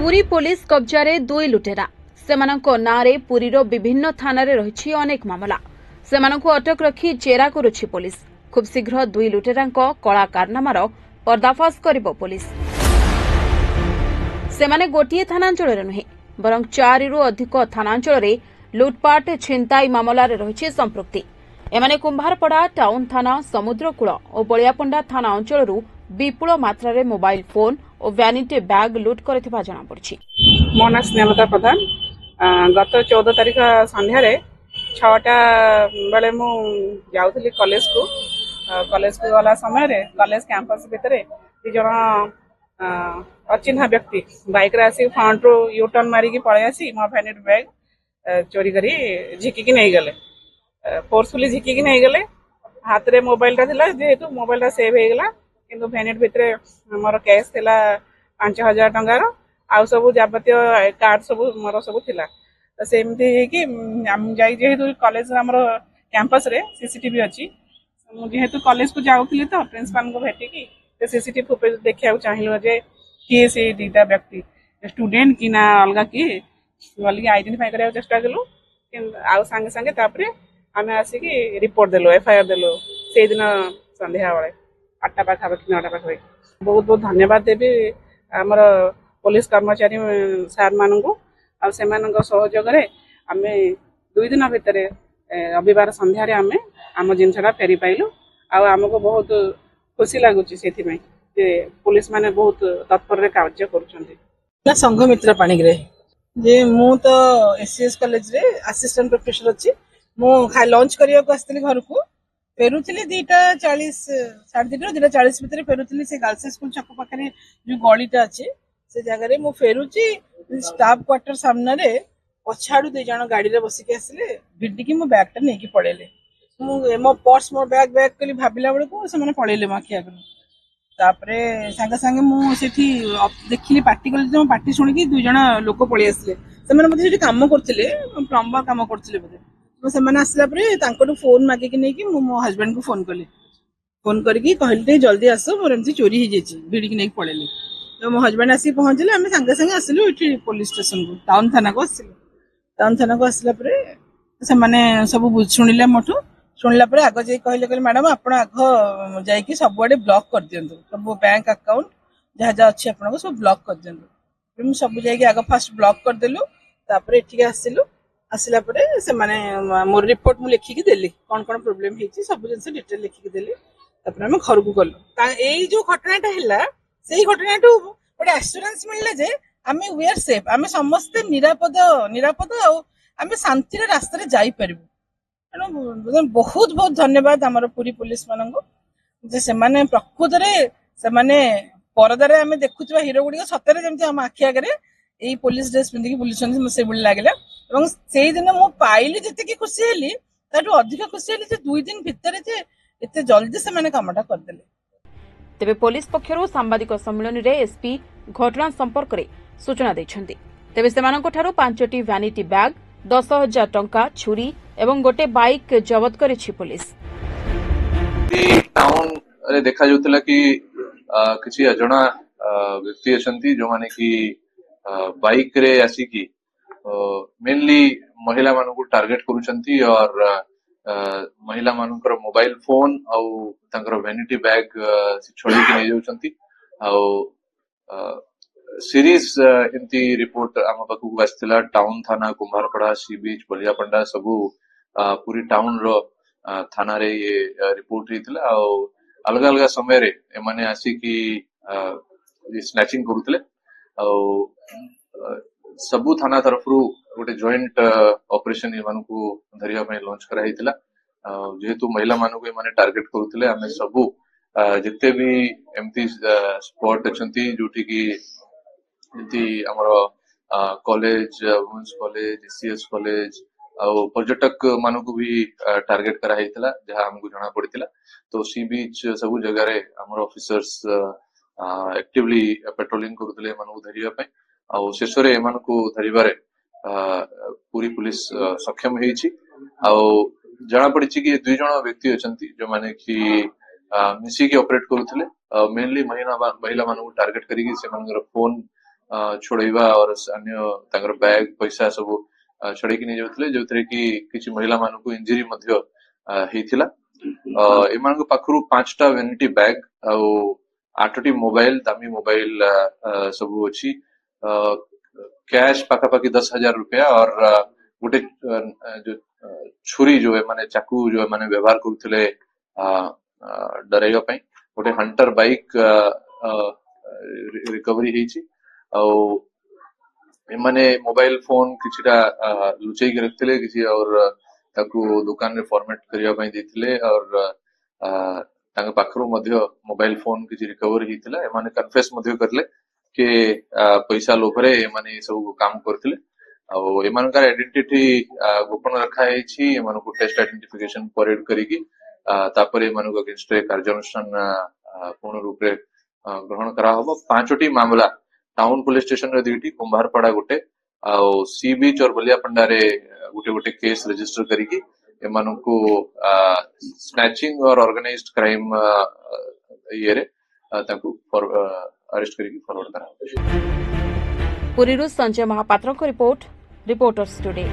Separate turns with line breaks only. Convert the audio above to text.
Puri police कब्जारे दुई लुटेरा सेमानंको नारे पुरीरो विभिन्न थानारे रहिछि अनेक मामला सेमानंको अटक रखी चेरा करुछि पुलिस। खूब शीघ्र दुई लुटेरांको कला कारनामार पर्दाफाश करिबो पुलिस। सेमाने गोटिए थानांचଳରେ नुहे बरं 4 रु अधिक थानांचଳରେ लुटपाट छिनताई मामलारे रहिछि संपृक्ति। एमाने कुंभारपड़ा टाउन थाना समुद्रकूल और बलियापंडा थाना अंचलरू विपुल मात्रा मोबाइल फोन और वैनिटी बैग लुट करथिबा जणा पड़छि।
मो ना स्नेहलता प्रधान गत 14 तारिख संध्या 6टा बेले मु जाउथली कॉलेज को गला समय रे कॉलेज कैंपस भितर दी जण अचिन्हा व्यक्ति बाइक रे आसी फ्रंट रो यू टर्न मारी की पळे आसी मो वैनिटी बैग चोरी करी झिकी की नहीं गले। फोर्सफुली झिकी की नहीं गले। हाथ रे मोबाइल टा थिला जेहेतु मोबाइल टा सेव हे गेला किंतु वैनिटी भितर मोर कैश थिला 5000 टंकार आउ सब जाबतीय कार्ड सब मोर सब थिला। तो सेमती कि हम जाई जेहेतु कॉलेज हमर कैंपस रे सीसीटीवी अछि जेहेतु कॉलेज को जाउथली तो प्रिंसिपल को भेटी की ते सीसीटीवी फुटेज देखिया चाहिलो जे की से दीटा व्यक्ति स्टूडेंट की ना अलगा की वाली आइडेंटिफाई करिया चेष्टा कलु आउ संगे संगे तापरे आमे आसी की रिपोर्ट देलो एफआईआर देलो से दिन संध्या वाले 8टा पाखा पाखी 9टा पाखा। बहुत बहुत धन्यवाद देवी आमर पुलिस कर्मचारी सार मानू आ सहयोग आम 2 दिन भितर रविवार संध्यारे आमे आम जिनसा फेरी पाइलु आमको बहुत खुशी लगुच से पुलिस माने बहुत तत्पर कार्य कर
संघ मित्र पाणिग्रे जे मु तो एससीएस कॉलेज रे असिस्टेंट प्रोफेसर अच्छी मु लंच करिया को आस्थिली घर को फेरुथिली 2:40 साढ़े 2:40 भितर फेरुथिली से गर्ल्स स्कूल छक पाखरे जो गलीटा अच्छे से जगह रे मु फेरुची स्टाफ क्वार्टर सामने रे पछाड़ू 2 जण गाड़ी रे बसिक आसिले भिडी की मो बैग टा नै की पळेले मु मो पर्स मो बैग कली भाबिला बेले को से माने पळेले माखिया कर तापरे संगे संगे मु सेठी देखिली पार्टी कले जो पार्टी सुनी की 2 जण लोक पळी आसिले से माने मते सेठी काम करथिले प्लम्बर काम करथिले बदे तो से माने आसला परे तांको फोन मागे कि नै कि मो हस्बैंड को फोन कले फोन करके कहले जल्दी आसो मोर एमसी चोरी हो जाइए भिड़ की नहीं पड़ेली तो मो हस्बैंड आसी पहुंचले आम संगे संगे आसलु ये पुलिस स्टेशन को टाउन थाना को आसलु टाउन थाना को आसला परे से माने सब शुणिले मोठू शुणिला परे आग जाई कहले मैडम आपण आग जाई सब आड़े ब्लॉक कर दियंतु सब बैंक अकाउंट जहाँ जहाँ अच्छी आपन सब ब्लॉक कर दियंतु सब जाई आग फास्ट ब्लॉक कर देलु तापर एठी आसिलु आसला परे से माने मोर रिपोर्ट मु लिखिकी देली कौन प्रोब्लेम हेची सब जिनस डिटेल लिखिकी देली तापर हम घर को गलु एई जो घटनाटा हैला सेही घटनाटू गोटे एश्योरेंस मिलले जे आमे वी आर सेफ आमे समस्त निरापद आ आमे शांति रे रास्ता रे जाई परबु तेणु बहुत बहुत धन्यवाद हमर पूरी पुलिस मानंगो जे से माने प्रकृत रे से माने परदारे आमे देखुतबा हीरो गुडी सतरे जेमति हम आखि आगे एई पुलिस ड्रेस पिंदी पुलिस से बुल लागला एवं से दिन मो पाइली जते की खुशी हेली ताटू अधिक खुशी हेली जे 2 दिन भितर जे एते जल्दी से माने कामटा कर देले।
तेबे पुलिस पक्षरु सांबादिक सम्मेलन रे एसपी घटना संपर्क रे सूचना दैछन्ती। तेबे सेमानक ठारू 5टी वैनिटी बैग 10,000 टंका छुरी एवं गोटे बाइक जब्त करिछि पुलिस।
टाउन रे देखा जोतला कि किछि अजणा व्यक्ति अछंती जो माने कि बाइक रे आसी कि मेनली महिला मानू टार्गेट करूछंती और महिला मानकर मोबाइल फोन आउ तांकर वैनिटी बैग छोड़ी के नै जाउछंती आउ सीरीज एंती रिपोर्ट आम पाखु आसथिला टाउन थाना कुंभारपड़ा सी बीच बलियापंडा सबु पूरी टाउन रो थाना रे ये रिपोर्ट हेतिला आउ अलग अलग समय रे एमाने आसी कि स्नैचिंग करूतले आउ सबु थाना तरफ गोटे जॉइंट ऑपरेशन एमानकु धरिया पय लॉन्च करा हेतिला जेहेतु महिला मानकु एमाने टार्गेट करूतले आमे सबु जिते भी एमती स्पॉट अछंती जोठी की एमती हमरो college women's college SCS college और पर्यटक मानकु भी टार्गेट करा हेतिला जहां हमकु जणा पड़ितिला तो सी बीच सबु जगह रे हमर ऑफिसर्स एक्टिवली पेट्रोलिंग करूतले मानकु धरिया पय आ शेष रे एमानकु धरिबारे पूरी पुलिस सक्षम हेछि आ जना पड़ी कि 2 जण व्यक्ति अछंती जो माने कि मिसी के ऑपरेट करूथले मेनली महिला मानकु टार्गेट करिकि से मानकर फोन छोड़ेबा और अन्य तांकर बैग पैसा सब छड़ेकी नहीं जाउथिले जोथरे कि किछि महिला मानकु इंजरी मध्य हेतिला एमान पाखरु 5टा वैनिटी बैग आ 8टी मोबाइल दामी मोबाइल सब अछि कैश पाखापाखि 10,000 रुपया और गोटे जो छुरी जो है माने चाकू जो है माने व्यवहार करुथिले डराइबा पई गोटे हंटर बाइक रिकवरी हेछि आ एमाने मोबाइल फोन किछिटा लुचेई के रखथिले किछि और ताकू दुकान रे फॉर्मेट करिया पई देथिले और तांग पाखरु मध्य मोबाइल फोन किछि रिकवर हेतिला एमाने कन्फेस मध्य करले के पैसा लोभरे एमाने सब काम करथिले आ एमानकर आइडेंटिटी गोपन रखा हेछि एमानको टेस्ट आइडेंटिफिकेशन परेड करिकी तापरे एमानको अगेंस्ट कार्यानुष्ठान पूर्ण रूप रे ग्रहण करा हबो 5टी मामला टाउन पुलिस स्टेशन रे 2टी कुंभारपड़ा गोटे आ सी बीच और बलियापंडा रे गोटे गोटे केस रजिस्टर करिकी एमानको स्नैचिंग और ऑर्गेनाइज्ड क्राइम ये रे ताकू अरेस्ट करिकी फॉरवर्ड करा
पुरीरू संजय महापात्र को रिपोर्ट रिपोर्टर्स टुडे।